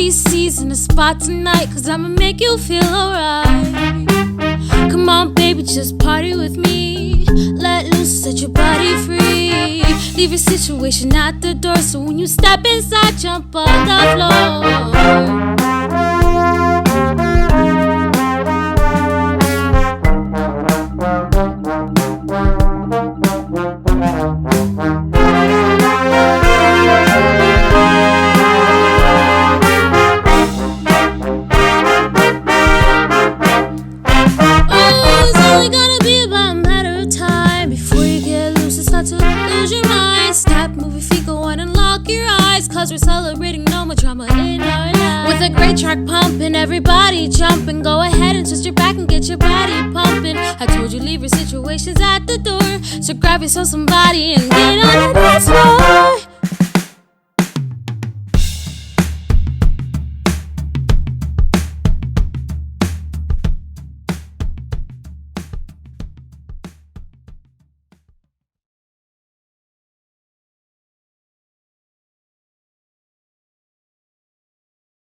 CC's in the spot tonight, 'cause I'ma make you feel alright. Come on, baby, just party with me. Let loose, set your body free. Leave your situation at the door, so when you step inside, jump on the floor. To lose your mind. Stop, move your feet, go on and lock your eyes, 'cause we're celebrating no more drama in our lives. With a great track pumping, everybody jumping. Go ahead and twist your back and get your body pumping. I told you leave your situations at the door, so grab yourself somebody and get on the dance floor.